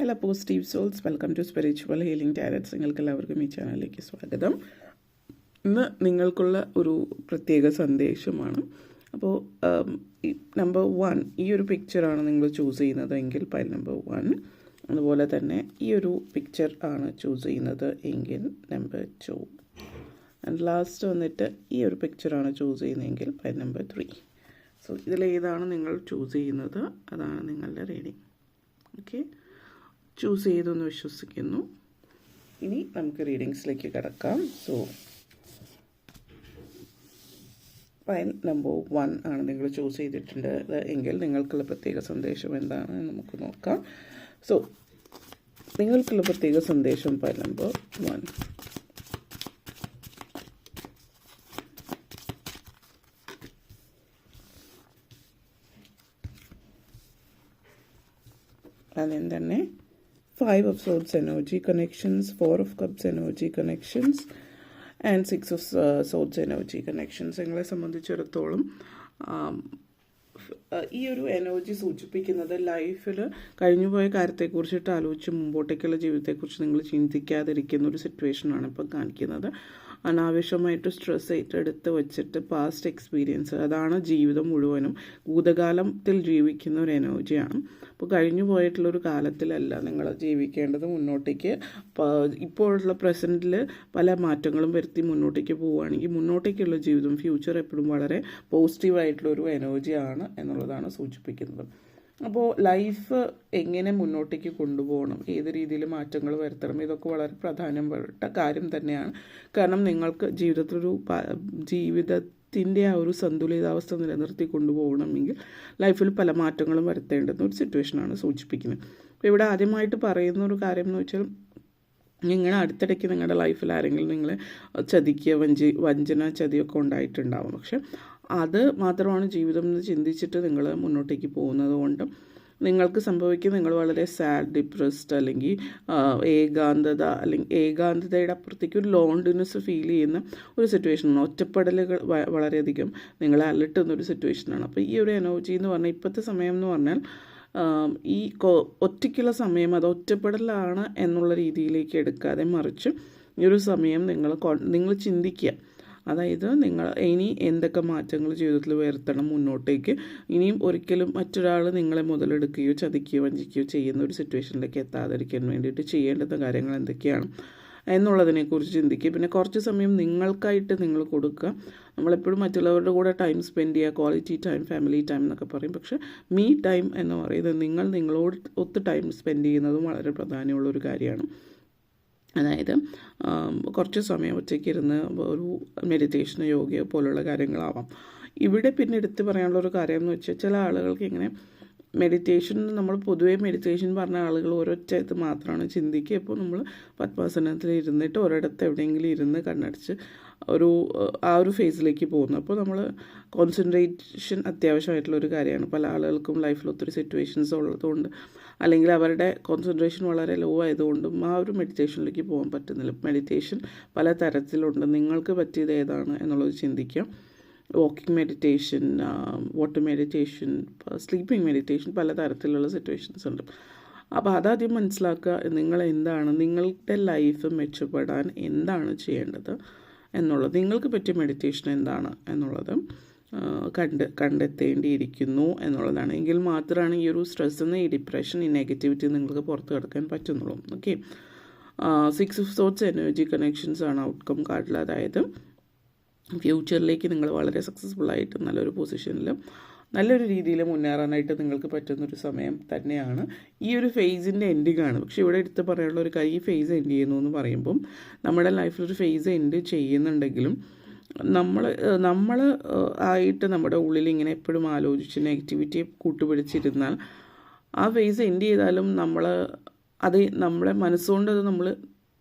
Hello positive souls, welcome to spiritual healing tarots. നിങ്ങൾക്ക് എല്ലാവർക്കും ഈ ചാനലിലേക്ക് സ്വാഗതം. ഇന്ന് നിങ്ങൾക്കുള്ള ഒരു പ്രത്യേക സന്ദേശമാണ്. അപ്പോൾ നമ്പർ 1 ഈ ഒരു പിക്ചറാണ് നിങ്ങൾ ചൂസ് ചെയ്യുന്നതെങ്കിൽ പൈൽ നമ്പർ 1. അതുപോലെ തന്നെ ഈ ഒരു പിക്ചർ ആണ് ചൂസ് ചെയ്യുന്നത് എങ്കിൽ നമ്പർ 2. ആൻഡ് ലാസ്റ്റ് വന്നിട്ട് ഈ ഒരു പിക്ചറാണ് ചൂസ് ചെയ്യുന്നതെങ്കിൽ പൈൽ നമ്പർ 3. സോ ഇതിലേതാണ് നിങ്ങൾ ചൂസ് ചെയ്യുന്നത് അതാണ് നിങ്ങളുടെ റീഡിങ്. ഓക്കെ, ചൂസ് ചെയ്തെന്ന് വിശ്വസിക്കുന്നു. ഇനി നമുക്ക് റീഡിങ്സിലേക്ക് കിടക്കാം. സോ പൈൽ നമ്പർ 1 ആണ് നിങ്ങൾ ചൂസ് ചെയ്തിട്ടുണ്ട് എങ്കിൽ നിങ്ങൾക്കുള്ള പ്രത്യേക സന്ദേശം എന്താണെന്ന് നമുക്ക് നോക്കാം. സോ നിങ്ങൾക്കുള്ള പ്രത്യേക സന്ദേശം പൈൽ നമ്പർ 1. ആദ്യം തന്നെ 5 of Swords energy connections, 4 of Cups energy connections and 6 of Swords energy connections. നിങ്ങളെ സംബന്ധിച്ചിടത്തോളം ഈ ഒരു എനർജി സൂചിപ്പിക്കുന്നത് ലൈഫിൽ കഴിഞ്ഞുപോയ കാര്യത്തെക്കുറിച്ചിട്ട് ആലോചിച്ച് മുമ്പോട്ടേക്കുള്ള ജീവിതത്തെക്കുറിച്ച് നിങ്ങൾ ചിന്തിക്കാതിരിക്കുന്ന ഒരു സിറ്റുവേഷനാണ് ഇപ്പം കാണിക്കുന്നത്. അനാവശ്യമായിട്ട് സ്ട്രെസ് ഏറ്റെടുത്ത് വെച്ചിട്ട് പാസ്റ്റ് എക്സ്പീരിയൻസ്, അതാണ് ജീവിതം മുഴുവനും ഭൂതകാലത്തിൽ ജീവിക്കുന്ന ഒരു എനർജിയാണ്. അപ്പോൾ കഴിഞ്ഞു പോയിട്ടുള്ളൊരു കാലത്തിലല്ല നിങ്ങൾ ജീവിക്കേണ്ടത്. മുന്നോട്ടേക്ക് ഇപ്പോഴുള്ള പ്രസൻറ്റിൽ പല മാറ്റങ്ങളും വരുത്തി മുന്നോട്ടേക്ക് പോവുകയാണെങ്കിൽ മുന്നോട്ടേക്കുള്ള ജീവിതം ഫ്യൂച്ചർ എപ്പോഴും വളരെ പോസിറ്റീവായിട്ടുള്ളൊരു എനർജിയാണ് എന്നുള്ളതാണ് സൂചിപ്പിക്കുന്നത്. അപ്പോൾ ലൈഫ് എങ്ങനെ മുന്നോട്ടേക്ക് കൊണ്ടുപോകണം, ഏത് രീതിയിൽ മാറ്റങ്ങൾ വരുത്തണം, ഇതൊക്കെ വളരെ പ്രധാനപ്പെട്ട കാര്യം തന്നെയാണ്. കാരണം നിങ്ങൾക്ക് ജീവിതത്തിൻ്റെ ആ ഒരു സന്തുലിതാവസ്ഥ നിലനിർത്തി കൊണ്ടുപോകണമെങ്കിൽ ലൈഫിൽ പല മാറ്റങ്ങളും വരുത്തേണ്ടുന്ന ഒരു സിറ്റുവേഷനാണ് സൂചിപ്പിക്കുന്നത്. അപ്പോൾ ഇവിടെ ആദ്യമായിട്ട് പറയുന്ന ഒരു കാര്യം എന്ന് വെച്ചാൽ, നിങ്ങൾ അടുത്തിടയ്ക്ക് നിങ്ങളുടെ ലൈഫിൽ ആരെങ്കിലും നിങ്ങളെ ചതിക്കുക, വഞ്ചന ചതിയൊക്കെ ഉണ്ടായിട്ടുണ്ടാവും. പക്ഷെ അത് മാത്രമാണ് ജീവിതം എന്ന് ചിന്തിച്ചിട്ട് നിങ്ങൾ മുന്നോട്ടേക്ക് പോകുന്നത് കൊണ്ട് നിങ്ങൾക്ക് സംഭവിക്കും, നിങ്ങൾ വളരെ സാഡ്, ഡിപ്രസ്ഡ്, അല്ലെങ്കിൽ ഏകാന്തതയുടെ അപ്പുറത്തേക്ക് ഒരു ലോൺലിനെസ് ഫീൽ ചെയ്യുന്ന ഒരു സിറ്റുവേഷനാണ്. ഒറ്റപ്പെടലുകൾ വളരെയധികം നിങ്ങളെ അലട്ടുന്നൊരു സിറ്റുവേഷനാണ്. അപ്പോൾ ഈ ഒരു എനർജി എന്ന് പറഞ്ഞാൽ, ഇപ്പോഴത്തെ സമയം എന്ന് പറഞ്ഞാൽ ഈ ഒറ്റയ്ക്കുള്ള സമയം അത് ഒറ്റപ്പെടലാണ് എന്നുള്ള രീതിയിലേക്ക് എടുക്കാതെ മറിച്ച് ഈ ഒരു സമയം നിങ്ങൾ ചിന്തിക്കുക. അതായത് നിങ്ങൾ ഇനി എന്തൊക്കെ മാറ്റങ്ങൾ ജീവിതത്തിൽ വരുത്തണം മുന്നോട്ടേക്ക്, ഇനിയും ഒരിക്കലും മറ്റൊരാൾ നിങ്ങളെ മുതലെടുക്കുകയോ ചതിക്കുകയോ വഞ്ചിക്കുകയോ ചെയ്യുന്ന ഒരു സിറ്റുവേഷനിലേക്ക് എത്താതിരിക്കാൻ വേണ്ടിയിട്ട് ചെയ്യേണ്ടുന്ന കാര്യങ്ങൾ എന്തൊക്കെയാണ് എന്നുള്ളതിനെക്കുറിച്ച് ചിന്തിക്കുക. പിന്നെ കുറച്ച് സമയം നിങ്ങൾക്കായിട്ട് നിങ്ങൾ കൊടുക്കുക. നമ്മളെപ്പോഴും മറ്റുള്ളവരുടെ കൂടെ ടൈം സ്പെൻഡ് ചെയ്യുക, ക്വാളിറ്റി ടൈം, ഫാമിലി ടൈം എന്നൊക്കെ പറയും. പക്ഷേ മീ ടൈം എന്ന് പറയുന്നത് നിങ്ങളോട് ഒത്ത് ടൈം സ്പെൻഡ് ചെയ്യുന്നതും വളരെ പ്രധാനമുള്ളൊരു കാര്യമാണ്. അതായത് കുറച്ച് സമയം ഒറ്റയ്ക്ക് ഇരുന്ന് ഒരു മെഡിറ്റേഷനോ യോഗയോ പോലുള്ള കാര്യങ്ങളാവാം. ഇവിടെ പിന്നെ എടുത്ത് പറയാനുള്ളൊരു കാര്യം എന്ന് വെച്ചാൽ, ചില ആളുകൾക്ക് ഇങ്ങനെ മെഡിറ്റേഷൻ, നമ്മൾ പൊതുവേ മെഡിറ്റേഷൻ പറഞ്ഞ ആളുകൾ ഒരൊറ്റ ഇത് മാത്രമാണ് ചിന്തിക്കുക. ഇപ്പോൾ നമ്മൾ പത്മാസനത്തിൽ ഇരുന്നിട്ട് ഒരിടത്ത് എവിടെയെങ്കിലും ഇരുന്ന് കണ്ണടച്ച് ആ ഒരു ഫേസിലേക്ക് പോകുന്നു. അപ്പോൾ നമ്മൾ കോൺസെൻട്രേഷൻ അത്യാവശ്യമായിട്ടുള്ളൊരു കാര്യമാണ്. പല ആളുകൾക്കും ലൈഫിൽ ഒത്തിരി സിറ്റുവേഷൻസ് ഉള്ളതുകൊണ്ട്, അല്ലെങ്കിൽ അവരുടെ കോൺസെൻട്രേഷൻ വളരെ ലോ ആയതുകൊണ്ടും ആ ഒരു മെഡിറ്റേഷനിലേക്ക് പോകാൻ പറ്റുന്നില്ല. മെഡിറ്റേഷൻ പല തരത്തിലുണ്ട്. നിങ്ങൾക്ക് പറ്റിയത് ഏതാണ് എന്നുള്ളത് ചിന്തിക്കാം. Walking meditation, water meditation, sleeping meditation, പല തരത്തിലുള്ള സിറ്റുവേഷൻസ് ഉണ്ട്. അപ്പോൾ അതാദ്യം മനസ്സിലാക്കുക, നിങ്ങൾ എന്താണ്, നിങ്ങളുടെ ലൈഫ് മെച്ചപ്പെടാൻ എന്താണ് ചെയ്യേണ്ടത് എന്നുള്ളത്, നിങ്ങൾക്ക് പറ്റിയ മെഡിറ്റേഷൻ എന്താണ് എന്നുള്ളത് കണ്ടെത്തേണ്ടിയിരിക്കുന്നു എന്നുള്ളതാണ്. എങ്കിൽ മാത്രമാണ് ഈ ഒരു സ്ട്രെസ് എന്ന ഈ ഡിപ്രഷൻ, ഈ നെഗറ്റിവിറ്റി നിങ്ങൾക്ക് പുറത്ത് കിടക്കാൻ പറ്റുന്നുള്ളൂ. Okay, 6 of Swords energy connections ആണ് ഔട്ട്കം കാർഡിൽ. അതായത് ഫ്യൂച്ചറിലേക്ക് നിങ്ങൾ വളരെ സക്സസ്ഫുള്ളായിട്ട് നല്ലൊരു പൊസിഷനിൽ നല്ലൊരു രീതിയിൽ മുന്നേറാനായിട്ട് നിങ്ങൾക്ക് പറ്റുന്നൊരു സമയം തന്നെയാണ്. ഈ ഒരു ഫേസിൻ്റെ എൻഡിങ് ആണ്. പക്ഷേ ഇവിടെ എടുത്ത് പറയാനുള്ള ഒരു കാര്യം, ഈ ഫേസ് എൻഡ് ചെയ്യുന്നു എന്ന് പറയുമ്പം നമ്മുടെ ലൈഫിലൊരു ഫേസ് എൻഡ് ചെയ്യുന്നുണ്ടെങ്കിലും നമ്മൾ ആയിട്ട് നമ്മുടെ ഉള്ളിൽ ഇങ്ങനെ എപ്പോഴും ആലോചിച്ച് നെഗറ്റിവിറ്റിയെ കൂട്ടുപിടിച്ചിരുന്നാൽ ആ ഫേസ് എൻഡ് ചെയ്താലും നമ്മളെ മനസ്സുകൊണ്ട് അത് നമ്മൾ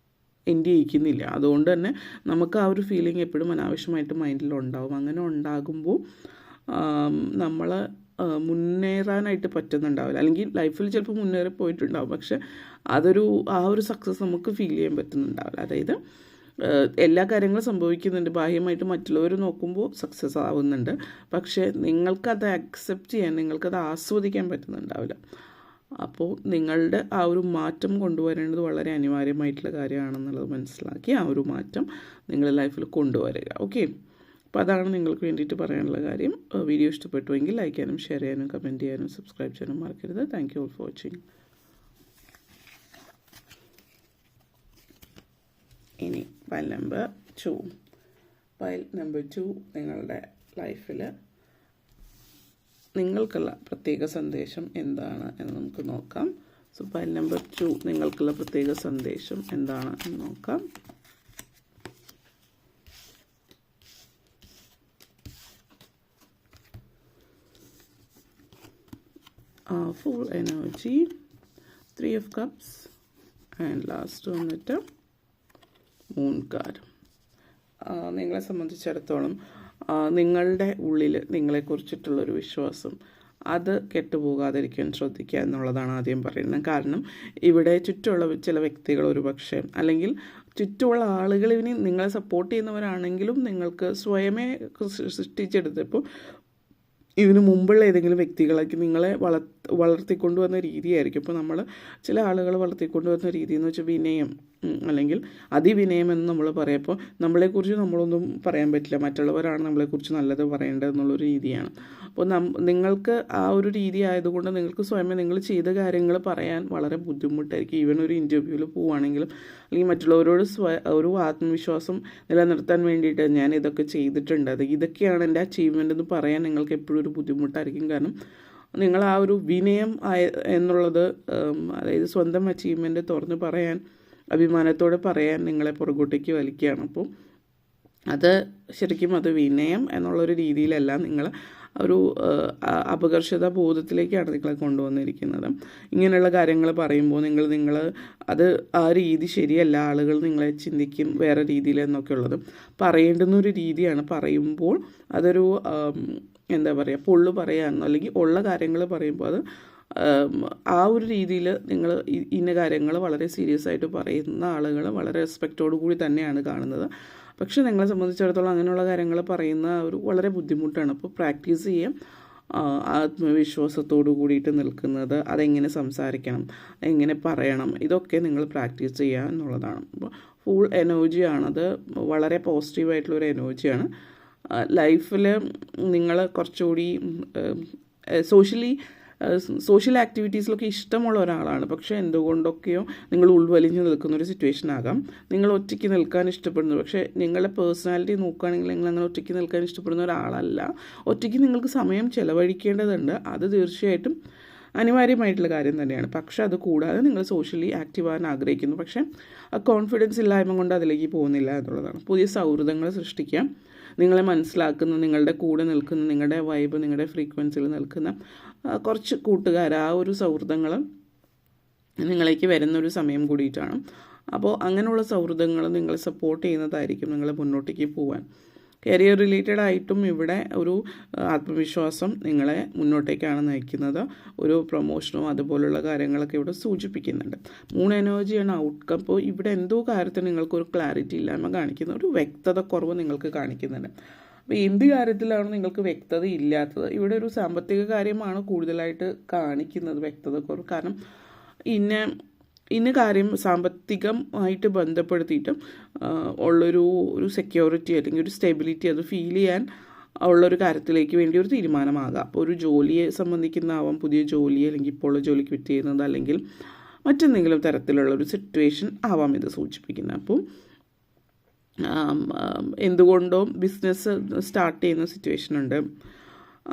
എൻഡ് ചെയ്യിക്കുന്നില്ല. അതുകൊണ്ട് തന്നെ നമുക്ക് ആ ഒരു ഫീലിംഗ് എപ്പോഴും അനാവശ്യമായിട്ട് മൈൻഡിലുണ്ടാവും. അങ്ങനെ ഉണ്ടാകുമ്പോൾ നമ്മൾ മുന്നേറാനായിട്ട് പറ്റുന്നുണ്ടാവില്ല. അല്ലെങ്കിൽ ലൈഫിൽ ചിലപ്പോൾ മുന്നേറി പോയിട്ടുണ്ടാവും, പക്ഷെ ആ ഒരു സക്സസ് നമുക്ക് ഫീൽ ചെയ്യാൻ പറ്റുന്നുണ്ടാവില്ല. അതായത് എല്ലാ കാര്യങ്ങളും സംഭവിക്കുന്നുണ്ട്, ബാഹ്യമായിട്ട് മറ്റുള്ളവർ നോക്കുമ്പോൾ സക്സസ് ആവുന്നുണ്ട്, പക്ഷേ നിങ്ങൾക്കത് അക്സെപ്റ്റ് ചെയ്യാൻ, നിങ്ങൾക്കത് ആസ്വദിക്കാൻ പറ്റുന്നുണ്ടാവില്ല. അപ്പോൾ നിങ്ങളുടെ ആ ഒരു മാറ്റം കൊണ്ടുവരേണ്ടത് വളരെ അനിവാര്യമായിട്ടുള്ള കാര്യമാണെന്നുള്ളത് മനസ്സിലാക്കി ആ ഒരു മാറ്റം നിങ്ങളുടെ ലൈഫിൽ കൊണ്ടുവരിക. ഓക്കെ, അപ്പോൾ അതാണ് നിങ്ങൾക്ക് വേണ്ടിയിട്ട് പറയാനുള്ള കാര്യം. വീഡിയോ ഇഷ്ടപ്പെട്ടുവെങ്കിൽ ലൈക്ക് ചെയ്യാനും ഷെയർ ചെയ്യാനും കമൻറ്റ് ചെയ്യാനും സബ്സ്ക്രൈബ് ചെയ്യാനും മറക്കരുത്. Thank you all for watching. ഇനി പൈൽ നമ്പർ 2 നിങ്ങളുടെ ലൈഫിൽ നിങ്ങൾക്കുള്ള പ്രത്യേക സന്ദേശം എന്താണ് എന്ന് നമുക്ക് നോക്കാം. സോ പൈൽ നമ്പർ 2 നിങ്ങൾക്കുള്ള പ്രത്യേക സന്ദേശം എന്താണ് എന്ന് നോക്കാം. Full energy, 3 of cups, and last വന്നിട്ട് മൂൺ കാർഡ്. നിങ്ങളെ സംബന്ധിച്ചിടത്തോളം നിങ്ങളുടെ ഉള്ളിൽ നിങ്ങളെക്കുറിച്ചിട്ടുള്ളൊരു വിശ്വാസം അത് കെട്ടുപോകാതിരിക്കാൻ ശ്രദ്ധിക്കുക എന്നുള്ളതാണ് ആദ്യം പറയുന്നത്. കാരണം ഇവിടെ ചുറ്റുമുള്ള ചില വ്യക്തികൾ ഒരു പക്ഷേ അല്ലെങ്കിൽ ചുറ്റുമുള്ള ആളുകൾ ഇനി നിങ്ങളെ സപ്പോർട്ട് ചെയ്യുന്നവരാണെങ്കിലും നിങ്ങൾക്ക് സ്വയമേ സൃഷ്ടിച്ചെടുത്ത് ഇപ്പോൾ ഇതിനു മുമ്പുള്ള ഏതെങ്കിലും വ്യക്തികളൊക്കെ നിങ്ങളെ വളർത്തിക്കൊണ്ടുവന്ന രീതിയായിരിക്കും. ഇപ്പോൾ നമ്മൾ ചില ആളുകൾ വളർത്തിക്കൊണ്ടുവന്ന രീതി എന്ന് വെച്ചാൽ വിനയം അല്ലെങ്കിൽ അതിവിനയം എന്ന് നമ്മൾ പറയാം. അപ്പോൾ നമ്മളെക്കുറിച്ച് നമ്മളൊന്നും പറയാൻ പറ്റില്ല, മറ്റുള്ളവരാണ് നമ്മളെക്കുറിച്ച് നല്ലത് പറയേണ്ടതെന്നുള്ളൊരു രീതിയാണ്. അപ്പോൾ നിങ്ങൾക്ക് ആ ഒരു രീതി ആയതുകൊണ്ട് നിങ്ങൾക്ക് സ്വയമേ നിങ്ങൾ ചെയ്ത കാര്യങ്ങൾ പറയാൻ വളരെ ബുദ്ധിമുട്ടായിരിക്കും. ഈവൻ ഒരു ഇൻ്റർവ്യൂവിൽ പോവുകയാണെങ്കിലും അല്ലെങ്കിൽ മറ്റുള്ളവരോട് ഒരു ആത്മവിശ്വാസം നിലനിർത്താൻ വേണ്ടിയിട്ട് ഞാൻ ഇതൊക്കെ ചെയ്തിട്ടുണ്ട്, ഇതൊക്കെയാണ് എൻ്റെ അച്ചീവ്മെൻ്റ് എന്ന് പറയാൻ നിങ്ങൾക്ക് എപ്പോഴും ഒരു ബുദ്ധിമുട്ടായിരിക്കും. കാരണം നിങ്ങൾ ആ ഒരു വിനയം എന്നുള്ളത് അതായത് സ്വന്തം അച്ചീവ്മെൻറ്റ് തുറന്ന് പറയാൻ അഭിമാനത്തോടെ പറയാൻ നിങ്ങളെ പുറകോട്ടേക്ക് വലിക്കുകയാണ്. അപ്പോൾ അത് ശരിക്കും അത് വിനയം എന്നുള്ളൊരു രീതിയിലല്ല, നിങ്ങൾ ഒരു അപകർഷത ബോധത്തിലേക്കാണ് നിങ്ങളെ കൊണ്ടുവന്നിരിക്കുന്നത്. ഇങ്ങനെയുള്ള കാര്യങ്ങൾ പറയുമ്പോൾ നിങ്ങൾ അത് ആ രീതി ശരിയല്ല, ആളുകൾ നിങ്ങളെ ചിന്തിക്കും വേറെ രീതിയിൽ എന്നൊക്കെ ഉള്ളത് പറയേണ്ടുന്നൊരു രീതിയാണ്. പറയുമ്പോൾ അതൊരു എന്താ പറയുക, പൊള്ളു പറയാനോ അല്ലെങ്കിൽ ഉള്ള കാര്യങ്ങൾ പറയുമ്പോൾ അത് ആ ഒരു രീതിയിൽ നിങ്ങൾ ഇന്ന കാര്യങ്ങൾ വളരെ സീരിയസ് ആയിട്ട് പറയുന്ന ആളുകൾ വളരെ റെസ്പെക്റ്റോടു കൂടി തന്നെയാണ് കാണുന്നത്. പക്ഷേ നിങ്ങളെ സംബന്ധിച്ചിടത്തോളം അങ്ങനെയുള്ള കാര്യങ്ങൾ പറയുന്ന ഒരു വളരെ ബുദ്ധിമുട്ടാണ്. അപ്പോൾ പ്രാക്ടീസ് ചെയ്യാം, ആത്മവിശ്വാസത്തോടു കൂടിയിട്ട് നിൽക്കുന്നത്, അതെങ്ങനെ സംസാരിക്കണം, എങ്ങനെ പറയണം, ഇതൊക്കെ നിങ്ങൾ പ്രാക്ടീസ് ചെയ്യുക എന്നുള്ളതാണ്. അപ്പോൾ ഫുൾ എനർജിയാണത്, വളരെ പോസിറ്റീവായിട്ടുള്ളൊരു എനർജിയാണ്. ലൈഫിൽ നിങ്ങൾ കുറച്ചുകൂടി സോഷ്യൽ ആക്ടിവിറ്റീസിലൊക്കെ ഇഷ്ടമുള്ള ഒരാളാണ്. പക്ഷേ എന്തുകൊണ്ടൊക്കെയോ നിങ്ങൾ ഉൾവലിഞ്ഞ് നിൽക്കുന്നൊരു സിറ്റുവേഷൻ ആകാം. നിങ്ങൾ ഒറ്റയ്ക്ക് നിൽക്കാൻ ഇഷ്ടപ്പെടുന്നു, പക്ഷേ നിങ്ങളുടെ പേഴ്സണാലിറ്റി നോക്കുകയാണെങ്കിൽ നിങ്ങൾ അങ്ങനെ ഒറ്റയ്ക്ക് നിൽക്കാൻ ഇഷ്ടപ്പെടുന്ന ഒരാളല്ല. ഒറ്റയ്ക്ക് നിങ്ങൾക്ക് സമയം ചിലവഴിക്കേണ്ടതുണ്ട്, അത് തീർച്ചയായിട്ടും അനിവാര്യമായിട്ടുള്ള കാര്യം തന്നെയാണ്. പക്ഷേ അത് കൂടാതെ നിങ്ങൾ സോഷ്യലി ആക്റ്റീവ് ആകാൻ ആഗ്രഹിക്കുന്നു, പക്ഷേ ആ കോൺഫിഡൻസ് ഇല്ലായ്മ കൊണ്ട് അതിലേക്ക് പോകുന്നില്ല എന്നുള്ളതാണ്. പുതിയ സൗഹൃദങ്ങൾ സൃഷ്ടിക്കാം, നിങ്ങളെ മനസ്സിലാക്കുന്ന, നിങ്ങളുടെ കൂടെ നിൽക്കുന്ന, നിങ്ങളുടെ വൈബ്, നിങ്ങളുടെ ഫ്രീക്വൻസിയിൽ നിൽക്കുന്ന കുറച്ച് കൂട്ടുകാർ, ആ ഒരു സൗഹൃദങ്ങൾ നിങ്ങളേക്ക് വരുന്നൊരു സമയം കൂടിയിട്ടാണ്. അപ്പോൾ അങ്ങനെയുള്ള സൗഹൃദങ്ങൾ നിങ്ങളെ സപ്പോർട്ട് ചെയ്യുന്നതായിരിക്കും നിങ്ങളെ മുന്നോട്ടേക്ക് പോകാൻ. കരിയർ റിലേറ്റഡ് ആയിട്ടും ഇവിടെ ഒരു ആത്മവിശ്വാസം നിങ്ങളെ മുന്നോട്ടേക്കാണ് നയിക്കുന്നത്. ഒരു പ്രൊമോഷനോ അതുപോലുള്ള കാര്യങ്ങളൊക്കെ ഇവിടെ സൂചിപ്പിക്കുന്നുണ്ട്. മൂൺ എനർജിയാണ് ഔട്ട്കം. അപ്പോൾ ഇവിടെ എന്തോ കാര്യത്തിൽ നിങ്ങൾക്കൊരു ക്ലാരിറ്റി ഇല്ലായ്മ കാണിക്കുന്ന ഒരു വ്യക്തത കുറവ് നിങ്ങൾക്ക് കാണിക്കുന്നുണ്ട്. അപ്പോൾ എന്ത് കാര്യത്തിലാണ് നിങ്ങൾക്ക് വ്യക്തത ഇല്ലാത്തത്? ഇവിടെ ഒരു സാമ്പത്തിക കാര്യമാണ് കൂടുതലായിട്ട് കാണിക്കുന്നത് വ്യക്തത കുറവ്. കാരണം ഇന്ന കാര്യം സാമ്പത്തികമായിട്ട് ബന്ധപ്പെടുത്തിയിട്ട് ഉള്ളൊരു സെക്യൂരിറ്റി അല്ലെങ്കിൽ ഒരു സ്റ്റെബിലിറ്റി അത് ഫീൽ ചെയ്യാൻ ഉള്ളൊരു കാര്യത്തിലേക്ക് വേണ്ടി ഒരു തീരുമാനമാകാം. അപ്പോൾ ഒരു ജോലിയെ സംബന്ധിക്കുന്നതാവാം, പുതിയ ജോലി അല്ലെങ്കിൽ ഇപ്പോൾ ഉള്ള ജോലി ക്വിറ്റ് ചെയ്യുന്നത്, അല്ലെങ്കിൽ മറ്റെന്തെങ്കിലും തരത്തിലുള്ളൊരു സിറ്റുവേഷൻ ആവാം ഇത് സൂചിപ്പിക്കുന്നത്. അപ്പോൾ എന്തുകൊണ്ടോ ബിസിനസ് സ്റ്റാർട്ട് ചെയ്യുന്ന സിറ്റുവേഷനുണ്ട്.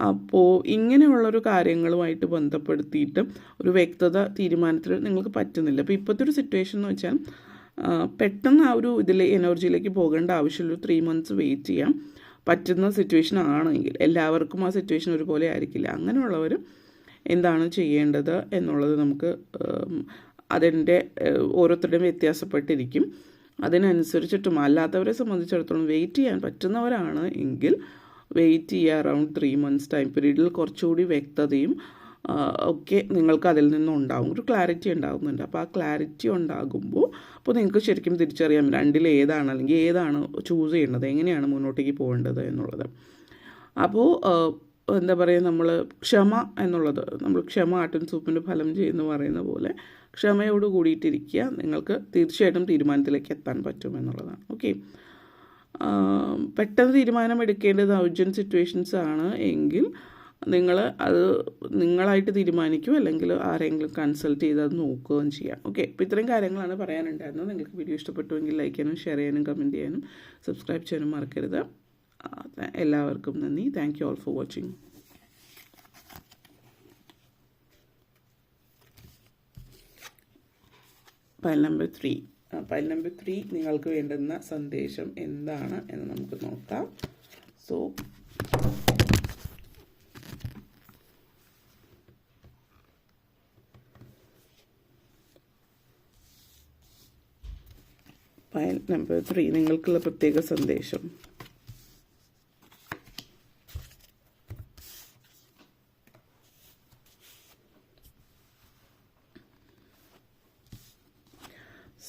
അപ്പോൾ ഇങ്ങനെയുള്ളൊരു കാര്യങ്ങളുമായിട്ട് ബന്ധപ്പെടുത്തിയിട്ട് ഒരു വ്യക്തത തീരുമാനത്തിൽ നിങ്ങൾക്ക് പറ്റുന്നില്ല. അപ്പോൾ ഇപ്പോഴത്തെ ഒരു സിറ്റുവേഷൻ എന്ന് വെച്ചാൽ പെട്ടെന്ന് ആ ഒരു എനർജിയിലേക്ക് പോകേണ്ട ആവശ്യമുള്ള 3 months വെയിറ്റ് ചെയ്യാം പറ്റുന്ന സിറ്റുവേഷൻ ആണെങ്കിൽ. എല്ലാവർക്കും ആ സിറ്റുവേഷൻ ഒരുപോലെ ആയിരിക്കില്ല. അങ്ങനെയുള്ളവർ എന്താണ് ചെയ്യേണ്ടത് എന്നുള്ളത് നമുക്ക് അതിൻ്റെ ഓരോരുത്തരുടെയും വ്യത്യാസപ്പെട്ടിരിക്കും. അതിനനുസരിച്ചിട്ടും അല്ലാത്തവരെ സംബന്ധിച്ചിടത്തോളം വെയിറ്റ് ചെയ്യാൻ പറ്റുന്നവരാണ് എങ്കിൽ വെയിറ്റ് ചെയ്യുക. അറൗണ്ട് 3 months ടൈം പീരീഡിൽ കുറച്ചുകൂടി വ്യക്തതയും ഒക്കെ നിങ്ങൾക്ക് അതിൽ നിന്നും ഉണ്ടാകും, ഒരു ക്ലാരിറ്റി ഉണ്ടാകുന്നുണ്ട്. അപ്പോൾ ആ ക്ലാരിറ്റി ഉണ്ടാകുമ്പോൾ അപ്പോൾ നിങ്ങൾക്ക് ശരിക്കും തിരിച്ചറിയാം രണ്ടിൽ ഏതാണ് അല്ലെങ്കിൽ ഏതാണ് ചൂസ് ചെയ്യേണ്ടത്, എങ്ങനെയാണ് മുന്നോട്ടേക്ക് പോകേണ്ടത് എന്നുള്ളത്. അപ്പോൾ എന്താ പറയുക, നമ്മൾ ക്ഷമ എന്നുള്ളത്, നമ്മൾ ക്ഷമ ആട്ടിൻ സൂപ്പിൻ്റെ ഫലം ചെയ്യുമെന്ന് പറയുന്ന പോലെ ക്ഷമയോട് കൂടിയിട്ടിരിക്കുക. നിങ്ങൾക്ക് തീർച്ചയായിട്ടും തീരുമാനത്തിലേക്ക് എത്താൻ പറ്റും എന്നുള്ളതാണ്. ഓക്കെ, പെട്ടെന്ന് തീരുമാനം എടുക്കേണ്ടത് അർജൻറ്റ് സിറ്റുവേഷൻസ് ആണ് എങ്കിൽ നിങ്ങൾ അത് നിങ്ങളായിട്ട് തീരുമാനിക്കുക, അല്ലെങ്കിൽ ആരെങ്കിലും കൺസൾട്ട് ചെയ്ത് അത് നോക്കുകയും ചെയ്യാം. ഓക്കെ, അപ്പോൾ ഇത്രയും കാര്യങ്ങളാണ് പറയാനുണ്ടായിരുന്നത്. നിങ്ങൾക്ക് വീഡിയോ ഇഷ്ടപ്പെട്ടുവെങ്കിൽ ലൈക്ക് ചെയ്യാനും ഷെയർ ചെയ്യാനും കമൻറ്റ് ചെയ്യാനും സബ്സ്ക്രൈബ് ചെയ്യാനും മറക്കരുത്. എല്ലാവർക്കും നന്ദി. Thank you all for watching. Pile number 3 നിങ്ങൾക്ക് വേണ്ടുന്ന സന്ദേശം എന്താണ് എന്ന് നമുക്ക് നോക്കാം. സോ പൈൽ നമ്പർ 3 നിങ്ങൾക്കുള്ള പ്രത്യേക സന്ദേശം.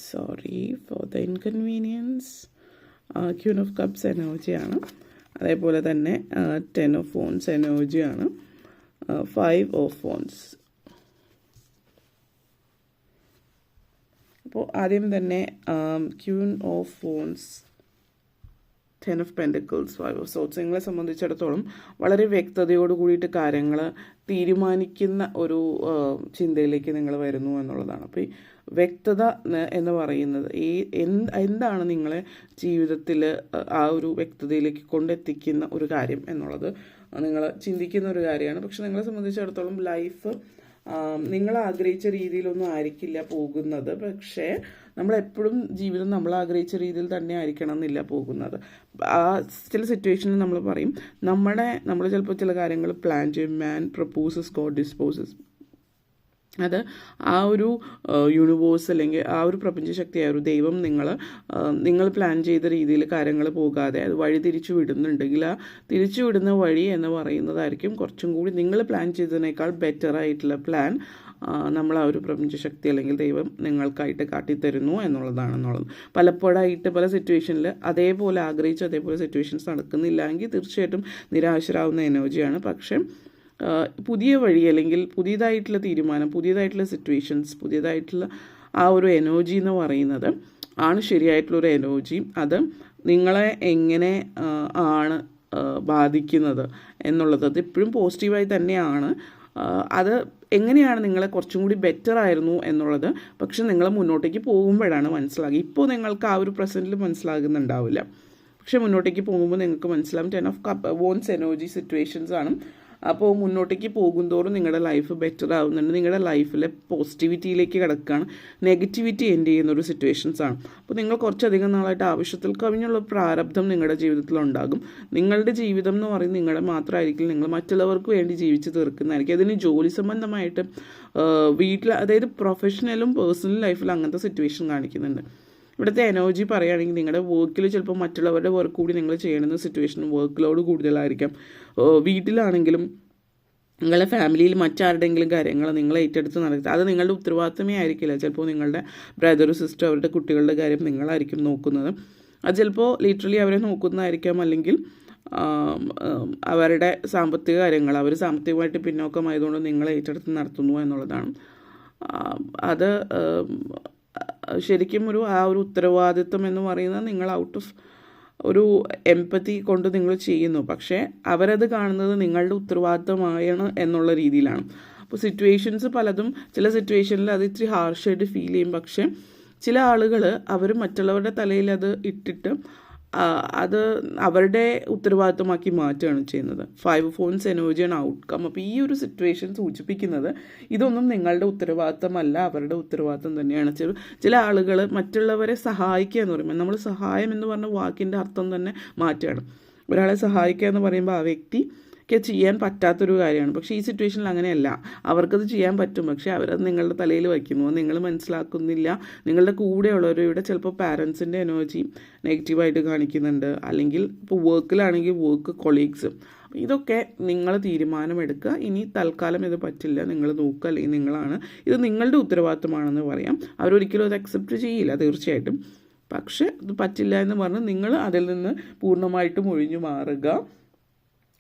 Sorry for the inconvenience. Queen of cups എനർജിയാണ്. അതേപോലെ തന്നെ 10 ഓഫ് ഫോൺസ് എനർജിയാണ്. 5 ഓഫ് ഫോൺസ്. അപ്പോൾ ആദ്യം തന്നെ queen of phones, 10 of pentacles, 5 of sorts. നിങ്ങളെ സംബന്ധിച്ചിടത്തോളം വളരെ വ്യക്തതയോട് കൂടിയിട്ട് കാര്യങ്ങൾ തീരുമാനിക്കുന്ന ഒരു ചിന്തയിലേക്ക് നിങ്ങൾ വരുന്നു എന്നുള്ളതാണ്. അപ്പോൾ ഈ വ്യക്തത എന്ന് പറയുന്നത് എന്താണ് നിങ്ങളെ ജീവിതത്തിൽ ആ ഒരു വ്യക്തതയിലേക്ക് കൊണ്ടെത്തിക്കുന്ന ഒരു കാര്യം എന്നുള്ളത് നിങ്ങൾ ചിന്തിക്കുന്ന ഒരു കാര്യമാണ്. പക്ഷെ നിങ്ങളെ സംബന്ധിച്ചിടത്തോളം ലൈഫ് നിങ്ങൾ ആഗ്രഹിച്ച രീതിയിലൊന്നും ആയിരിക്കില്ല പോകുന്നത്. പക്ഷേ നമ്മളെപ്പോഴും ജീവിതം നമ്മൾ ആഗ്രഹിച്ച രീതിയിൽ തന്നെ ആയിരിക്കണം എന്നില്ല പോകുന്നത്. ആ ചില സിറ്റുവേഷനിൽ നമ്മൾ പറയും നമ്മൾ ചിലപ്പോൾ ചില കാര്യങ്ങൾ പ്ലാൻ ചെയ്യും. മാൻ പ്രപ്പോസസ്, ഗോഡ് ഡിസ്പോസസ്. അത് ആ ഒരു യൂണിവേഴ്സ് അല്ലെങ്കിൽ ആ ഒരു പ്രപഞ്ചശക്തിയായ ഒരു ദൈവം നിങ്ങൾ പ്ലാൻ ചെയ്ത രീതിയിൽ കാര്യങ്ങൾ പോകാതെ അത് വഴി തിരിച്ചു വിടുന്നുണ്ടെങ്കിൽ ആ തിരിച്ചു വിടുന്ന വഴി എന്ന് പറയുന്നതായിരിക്കും കുറച്ചും കൂടി നിങ്ങൾ പ്ലാൻ ചെയ്തതിനേക്കാൾ ബെറ്റർ ആയിട്ടുള്ള പ്ലാൻ നമ്മൾ ആ ഒരു പ്രപഞ്ചശക്തി അല്ലെങ്കിൽ ദൈവം നിങ്ങൾക്കായിട്ട് കാട്ടിത്തരുന്നു എന്നുള്ളത്. പലപ്പോഴായിട്ട് പല സിറ്റുവേഷനിൽ അതേപോലെ ആഗ്രഹിച്ച് അതേപോലെ സിറ്റുവേഷൻസ് നടക്കുന്നില്ല എങ്കിൽ തീർച്ചയായിട്ടും നിരാശരാകുന്ന എനർജിയാണ്. പക്ഷേ പുതിയ വഴി അല്ലെങ്കിൽ പുതിയതായിട്ടുള്ള തീരുമാനം, പുതിയതായിട്ടുള്ള സിറ്റുവേഷൻസ്, പുതിയതായിട്ടുള്ള ആ ഒരു എനർജി എന്ന് പറയുന്നത് ആണ് ശരിയായിട്ടുള്ളൊരു എനർജി. അത് നിങ്ങളെ എങ്ങനെ ആണ് ബാധിക്കുന്നത് എന്നുള്ളത് അത് എപ്പോഴും പോസിറ്റീവായി തന്നെയാണ്. അത് എങ്ങനെയാണ് നിങ്ങളെ കുറച്ചും കൂടി ബെറ്റർ ആയിരുന്നു എന്നുള്ളത് പക്ഷെ നിങ്ങൾ മുന്നോട്ടേക്ക് പോകുമ്പോഴാണ് മനസ്സിലാകുക. ഇപ്പോൾ നിങ്ങൾക്ക് ആ ഒരു പ്രസൻറ്റിൽ മനസ്സിലാകുന്നുണ്ടാവില്ല, പക്ഷെ മുന്നോട്ടേക്ക് പോകുമ്പോൾ നിങ്ങൾക്ക് മനസ്സിലാവും. 10 ഓഫ് വോൺസ് എനർജി സിറ്റുവേഷൻസ് ആണ്. അപ്പോൾ മുന്നോട്ടേക്ക് പോകുന്തോറും നിങ്ങളുടെ ലൈഫ് ബെറ്റർ ആവുന്നുണ്ട്. നിങ്ങളുടെ ലൈഫിലെ പോസിറ്റിവിറ്റിയിലേക്ക് കിടക്കുകയാണ്. നെഗറ്റിവിറ്റി എൻഡ് ചെയ്യുന്നൊരു സിറ്റുവേഷൻസ് ആണ്. അപ്പോൾ നിങ്ങൾ കുറച്ചധികം നാളായിട്ട് ആവശ്യത്തിൽ കവിഞ്ഞുള്ള പ്രാരബ്ധം നിങ്ങളുടെ ജീവിതത്തിൽ ഉണ്ടാകും. നിങ്ങളുടെ ജീവിതം എന്ന് പറയുന്നത് നിങ്ങളുടെ മാത്രമായിരിക്കും. നിങ്ങൾ മറ്റുള്ളവർക്ക് വേണ്ടി ജീവിച്ച് തീർക്കുന്നതായിരിക്കും. അതിന് ജോലി സംബന്ധമായിട്ട് വീട്ടിൽ, അതായത് പ്രൊഫഷണലും പേഴ്സണൽ ലൈഫിൽ അങ്ങനത്തെ സിറ്റുവേഷൻ കാണിക്കുന്നുണ്ട്. ഇവിടുത്തെ എനർജി പറയുകയാണെങ്കിൽ നിങ്ങളുടെ വർക്കിൽ ചിലപ്പോൾ മറ്റുള്ളവരുടെ വർക്ക് കൂടി നിങ്ങൾ ചെയ്യണമെന്ന സിറ്റുവേഷൻ വർക്ക് ലോഡ് കൂടുതലായിരിക്കാം. വീട്ടിലാണെങ്കിലും നിങ്ങളുടെ ഫാമിലിയിൽ മറ്റാരുടെയെങ്കിലും കാര്യങ്ങൾ നിങ്ങൾ ഏറ്റെടുത്ത് നടത്തുക. അത് നിങ്ങളുടെ ഉത്തരവാദിത്തമേ ആയിരിക്കില്ല. ചിലപ്പോൾ നിങ്ങളുടെ ബ്രദർ സിസ്റ്റർ അവരുടെ കുട്ടികളുടെ കാര്യം നിങ്ങളായിരിക്കും നോക്കുന്നത്. അത് ചിലപ്പോൾ ലിറ്ററലി അവരെ നോക്കുന്നതായിരിക്കാം, അല്ലെങ്കിൽ അവരുടെ സാമ്പത്തിക കാര്യങ്ങൾ, അവർ സാമ്പത്തികമായിട്ട് പിന്നോക്കമായതുകൊണ്ട് നിങ്ങൾ ഏറ്റെടുത്ത് നടത്തുന്നു എന്നുള്ളതാണ്. അത് ശരിക്കും ആ ഒരു ഉത്തരവാദിത്വം എന്ന് പറയുന്നത് നിങ്ങൾ ഔട്ട് ഓഫ് ഒരു എംപതി കൊണ്ട് നിങ്ങൾ ചെയ്യുന്നു. പക്ഷേ അവരത് കാണുന്നത് നിങ്ങളുടെ ഉത്തരവാദിത്തമാണ് എന്നുള്ള രീതിയിലാണ്. അപ്പോൾ സിറ്റുവേഷൻസ് പലതും ചില സിറ്റുവേഷനിൽ അത് ഇത്തിരി ഹാർഷായിട്ട് ഫീൽ ചെയ്യും. പക്ഷേ ചില ആളുകൾ അവർ മറ്റുള്ളവരുടെ തലയിൽ അത് ഇട്ടിട്ട് അത് അവരുടെ ഉത്തരവാദിത്വമാക്കി മാറ്റുകയാണ് ചെയ്യുന്നത്. 5 ഫോൺസ് എനർജിയാണ് ഔട്ട്കം. അപ്പോൾ ഈ ഒരു സിറ്റുവേഷൻ സൂചിപ്പിക്കുന്നത് ഇതൊന്നും നിങ്ങളുടെ ഉത്തരവാദിത്തമല്ല, അവരുടെ ഉത്തരവാദിത്തം തന്നെയാണ്. ചില ആളുകൾ മറ്റുള്ളവരെ സഹായിക്കുക എന്ന് പറയുമ്പോൾ, നമ്മൾ സഹായം എന്ന് പറഞ്ഞ വാക്കിൻ്റെ അർത്ഥം തന്നെ മാറ്റുകയാണ്. ഒരാളെ സഹായിക്കുക എന്ന് പറയുമ്പോൾ ആ വ്യക്തി ചെയ്യാൻ പറ്റാത്തൊരു കാര്യമാണ്. പക്ഷേ ഈ സിറ്റുവേഷനിൽ അങ്ങനെയല്ല. അവർക്കത് ചെയ്യാൻ പറ്റും, പക്ഷേ അവരത് നിങ്ങളുടെ തലയിൽ വയ്ക്കുന്നു, നിങ്ങൾ മനസ്സിലാക്കുന്നില്ല. നിങ്ങളുടെ കൂടെയുള്ളവരുടെ ചിലപ്പോൾ പാരൻസിൻ്റെ എനർജി നെഗറ്റീവായിട്ട് കാണിക്കുന്നുണ്ട്, അല്ലെങ്കിൽ ഇപ്പോൾ വർക്കിലാണെങ്കിൽ വർക്ക് കൊളീഗ്സ്. ഇതൊക്കെ നിങ്ങൾ തീരുമാനമെടുക്കുക. ഇനി തൽക്കാലം ഇത് പറ്റില്ല, നിങ്ങൾ നോക്കുക, അല്ലെങ്കിൽ നിങ്ങളാണ് ഇത് നിങ്ങളുടെ ഉത്തരവാദിത്തമാണെന്ന് പറയാം. അവരൊരിക്കലും അത് അക്സെപ്റ്റ് ചെയ്യില്ല തീർച്ചയായിട്ടും. പക്ഷേ ഇത് പറ്റില്ല എന്ന് പറഞ്ഞ് നിങ്ങൾ അതിൽ നിന്ന് പൂർണ്ണമായിട്ടും ഒഴിഞ്ഞു മാറുക.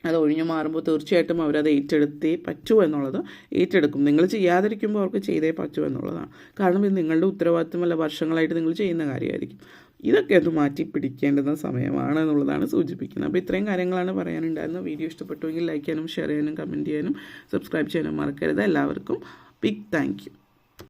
അത് ഒഴിഞ്ഞു മാറുമ്പോൾ തീർച്ചയായിട്ടും അവരത് ഏറ്റെടുത്തേ പറ്റൂ എന്നുള്ളത് ഏറ്റെടുക്കും. നിങ്ങൾ ചെയ്യാതിരിക്കുമ്പോൾ അവർക്ക് ചെയ്തേ പറ്റൂ എന്നുള്ളതാണ്. കാരണം ഇത് നിങ്ങളുടെ ഉത്തരവാദിത്വമല്ല, വർഷങ്ങളായിട്ട് നിങ്ങൾ ചെയ്യുന്ന കാര്യമായിരിക്കും. ഇതൊക്കെ ഒന്ന് മാറ്റി പിടിക്കേണ്ടുന്ന സമയമാണ് എന്നുള്ളതാണ് സൂചിപ്പിക്കുന്നത്. അപ്പോൾ ഇത്രയും കാര്യങ്ങളാണ് പറയാനുണ്ടായിരുന്നത്. വീഡിയോ ഇഷ്ടപ്പെട്ടുവെങ്കിൽ ലൈക്ക് ചെയ്യാനും ഷെയർ ചെയ്യാനും കമൻറ്റ് ചെയ്യാനും സബ്സ്ക്രൈബ് ചെയ്യാനും മറക്കരുത്. എല്ലാവർക്കും ബിഗ് താങ്ക് യു.